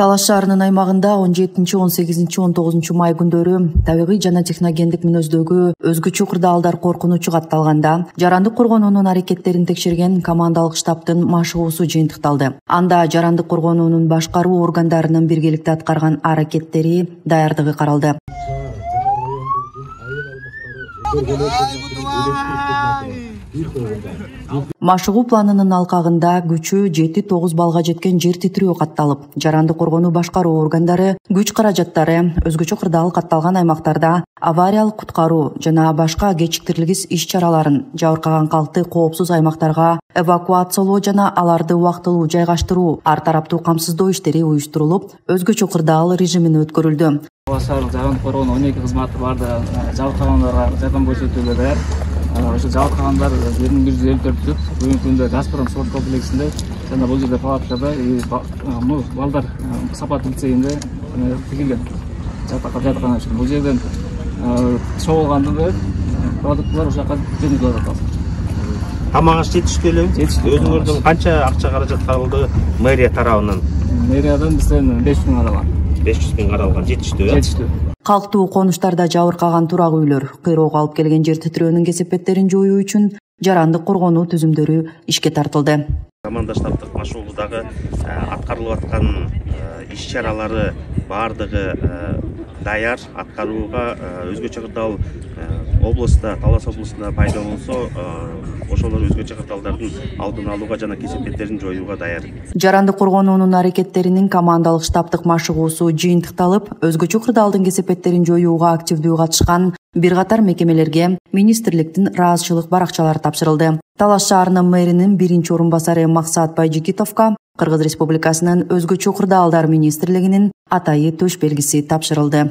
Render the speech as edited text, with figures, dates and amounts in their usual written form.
Талаш шаарынын аймагында 17, 18, 19 май күндөрү табигый жана техногендик мүнөздөгү өзгөчө кырдаалдар коркунучу катталганда жарандык коргонуунун аракеттерин текшерген командалык штабтын машыгуусу жыйынтыкталды. Анда жарандык коргонуунун башкаруу органдарынын биргеликте аткарган аракеттери, даярдыгы каралды. Машыгуу планынын алкагында күчү 7-9 балга жеткен жер титирөө катталып, жарандык коргонуу башкаруу органдары күч каражаттары өзгөчө кырдаал катталган аймактарда авариялык куткаруу жана башка кечиктирилгис иш-чараларын, жабыркаган калкты коопсуз аймактарга эвакуациялоо жана аларды убактылуу жайгаштыруу, ар тараптуу камсыздоо иштери уюштурулуп, өзгөчө кырдаал режимине өткөрүлдү. Шаардык жарандык коргонуу 12 кызматы барды жабыркагандарга жардам көрсөтүүгө даяр. Ошо жабыркагандар 2154 түп. Бүгүнкү күндө Газпром спорт комплексинде жана бул жерде палаткада балдар сапат лицейинде тигилген жатакана үчүн. Бул жерден чогулганда продуктлар ошол жака жөнөтүлүп атат. Тамак аш жетиштүү элеби? Жетиштүү. Өзүңөрдүн канча акча каражат каралды мэрия тарабынан? Мэриядан бизден 500 000 каралган. 500 000 каралган. Жетиштүү, э? Жетиштүү. Калктуу конуштарда жабыркаган турак үйлөр, кыйроого алып келген жер титирөөнүн кесепеттерин жоюу үчүн жарандык коргонуу түзүмдөрү ишке тартылды. Команда штабтык машыгуудагы аткарылып аткан иш-чаралары бардыгы даяр, аткарууга өзгөчө кырдаал областта, Талас областында пайда болсо, ошолор өзгөчө кырдаалдардын алдын алууга жана кесепеттерин жоюуга даяр. Жарандык коргонуунун аракеттеринин командалык штабтык машыгуусу жыйынтыкталып, өзгөчө кырдаалдын кесепеттерин жоюуга активдүү катышкан бир катар мекемелерге министрликтин ыраазычылык баракчалары тапшырылды. Талаш шаарынын мэринин биринчи орун басары Максат Байжигитовго Кыргыз Республикасынын өзгөчө кырдаалдар министрлигинин атайы төш белгиси тапшырылды.